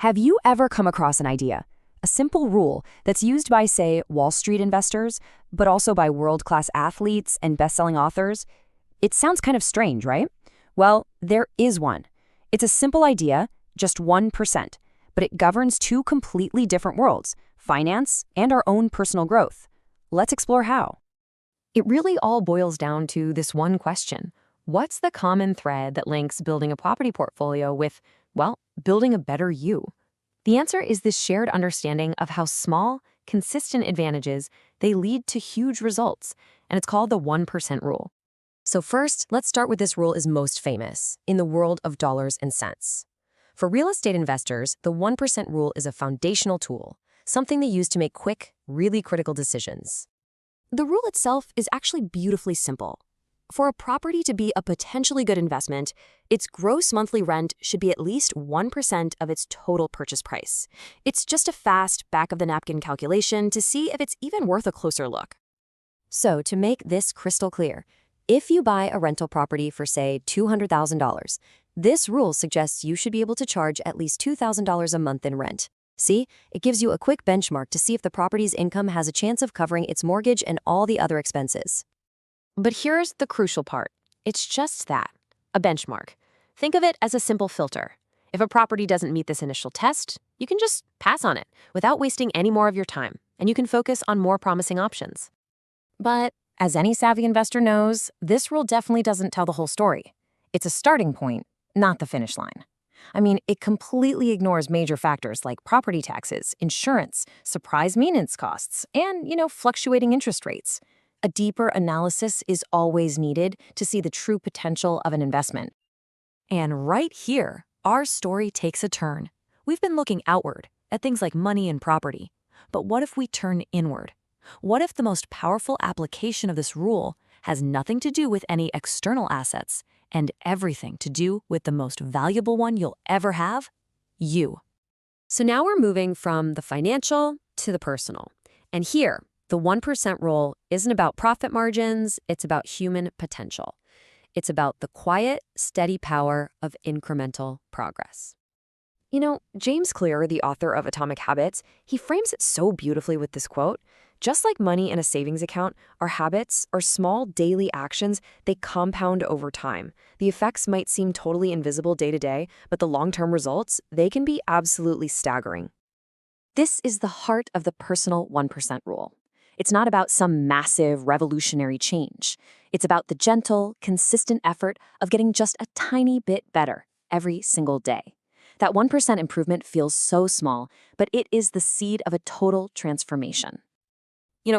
Have you ever come across an idea, a simple rule that's used by, say, Wall Street investors, but also by world-class athletes and best-selling authors? It sounds kind of strange, right? Well, there is one. It's a simple idea, just 1%, but it governs two completely different worlds, finance and our own personal growth. Let's explore how. It really all boils down to this one question. What's the common thread that links building a property portfolio with, well, building a better you? The answer is this shared understanding of how small, consistent advantages, they lead to huge results, and it's called the 1% rule. So first, let's start with this rule is most famous in the world of dollars and cents. For real estate investors, the 1% rule is a foundational tool, something they use to make quick, really critical decisions. The rule itself is actually beautifully simple. For a property to be a potentially good investment, its gross monthly rent should be at least 1% of its total purchase price. It's just a fast, back-of-the-napkin calculation to see if it's even worth a closer look. So, to make this crystal clear, if you buy a rental property for, say, $200,000, this rule suggests you should be able to charge at least $2,000 a month in rent. See, it gives you a quick benchmark to see if the property's income has a chance of covering its mortgage and all the other expenses. But here's the crucial part. It's just that, a benchmark. Think of it as a simple filter. If a property doesn't meet this initial test, you can just pass on it without wasting any more of your time, and you can focus on more promising options. But as any savvy investor knows, this rule definitely doesn't tell the whole story. It's a starting point, not the finish line. I mean, it completely ignores major factors like property taxes, insurance, surprise maintenance costs, and, fluctuating interest rates. A deeper analysis is always needed to see the true potential of an investment. And right here, our story takes a turn. We've been looking outward at things like money and property. But what if we turn inward? What if the most powerful application of this rule has nothing to do with any external assets and everything to do with the most valuable one you'll ever have? You. So now we're moving from the financial to the personal. And here, the 1% rule isn't about profit margins, it's about human potential. It's about the quiet, steady power of incremental progress. James Clear, the author of Atomic Habits, he frames it so beautifully with this quote. Just like money in a savings account, our habits, our small daily actions, they compound over time. The effects might seem totally invisible day to day, but the long-term results, they can be absolutely staggering. This is the heart of the personal 1% rule. It's not about some massive revolutionary change. It's about the gentle, consistent effort of getting just a tiny bit better every single day. That 1% improvement feels so small, but it is the seed of a total transformation.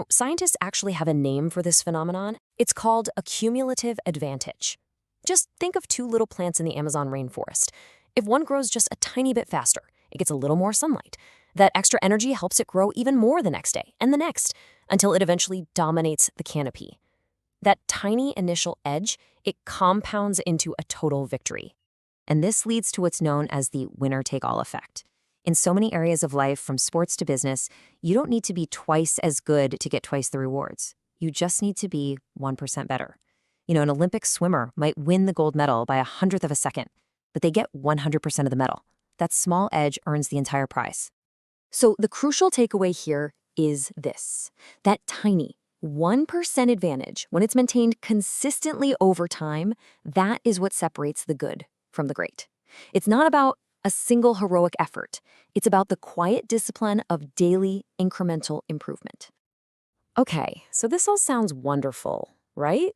Scientists actually have a name for this phenomenon. It's called a cumulative advantage. Just think of two little plants in the Amazon rainforest. If one grows just a tiny bit faster, it gets a little more sunlight. That extra energy helps it grow even more the next day and the next, until it eventually dominates the canopy. That tiny initial edge, it compounds into a total victory. And this leads to what's known as the winner-take-all effect. In so many areas of life, from sports to business, you don't need to be twice as good to get twice the rewards. You just need to be 1% better. An Olympic swimmer might win the gold medal by 100th of a second, but they get 100% of the medal. That small edge earns the entire prize. So the crucial takeaway here is this. That tiny 1% advantage, when it's maintained consistently over time, that is what separates the good from the great. It's not about a single heroic effort. It's about the quiet discipline of daily incremental improvement. Okay, so this all sounds wonderful, right?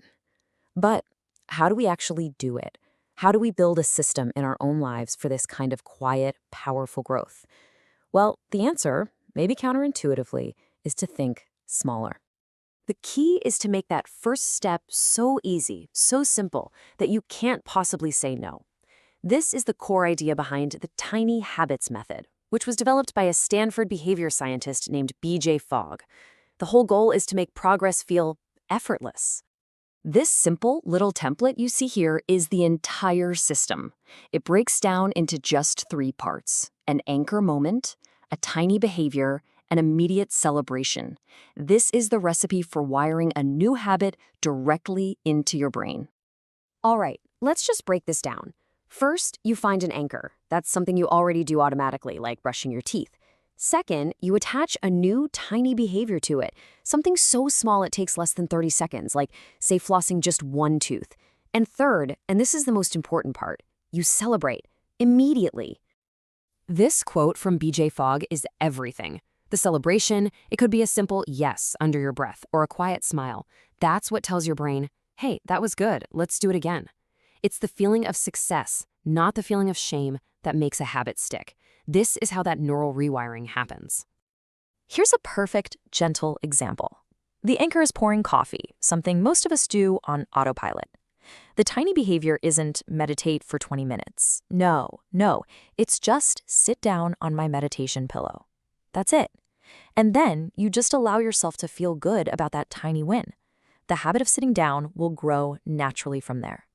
But how do we actually do it? How do we build a system in our own lives for this kind of quiet, powerful growth? Well, the answer, maybe counterintuitively, is to think smaller. The key is to make that first step so easy, so simple, that you can't possibly say no. This is the core idea behind the Tiny Habits method, which was developed by a Stanford behavior scientist named B.J. Fogg. The whole goal is to make progress feel effortless. This simple little template you see here is the entire system. It breaks down into just 3 parts: an anchor moment, a tiny behavior, an immediate celebration. This is the recipe for wiring a new habit directly into your brain. All right, let's just break this down. First, you find an anchor. That's something you already do automatically, like brushing your teeth. Second, you attach a new tiny behavior to it, something so small it takes less than 30 seconds, like, say, flossing just one tooth. And third, and this is the most important part, you celebrate immediately. This quote from BJ Fogg is everything. The celebration, it could be a simple yes under your breath or a quiet smile. That's what tells your brain, hey, that was good, let's do it again. It's the feeling of success, not the feeling of shame, that makes a habit stick. This is how that neural rewiring happens. Here's a perfect, gentle example. The anchor is pouring coffee, something most of us do on autopilot. The tiny behavior isn't meditate for 20 minutes. No, it's just sit down on my meditation pillow. That's it. And then you just allow yourself to feel good about that tiny win. The habit of sitting down will grow naturally from there.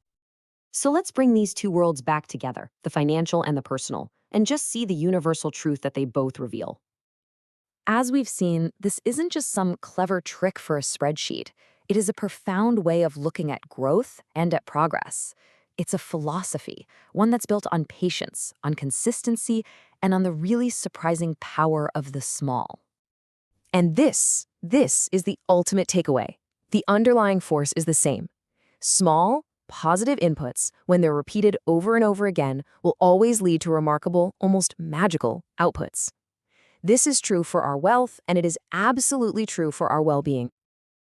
So let's bring these two worlds back together, the financial and the personal, and just see the universal truth that they both reveal. As we've seen, this isn't just some clever trick for a spreadsheet. It is a profound way of looking at growth and at progress. It's a philosophy, one that's built on patience, on consistency, and on the really surprising power of the small. And this is the ultimate takeaway. The underlying force is the same. Small, positive inputs, when they're repeated over and over again, will always lead to remarkable, almost magical outputs. This is true for our wealth, and it is absolutely true for our well-being.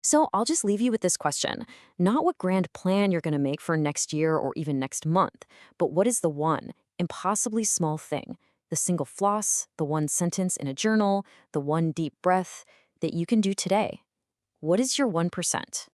So I'll just leave you with this question. Not what grand plan you're going to make for next year or even next month, but what is the one, impossibly small thing, the single floss, the one sentence in a journal, the one deep breath that you can do today? What is your 1%?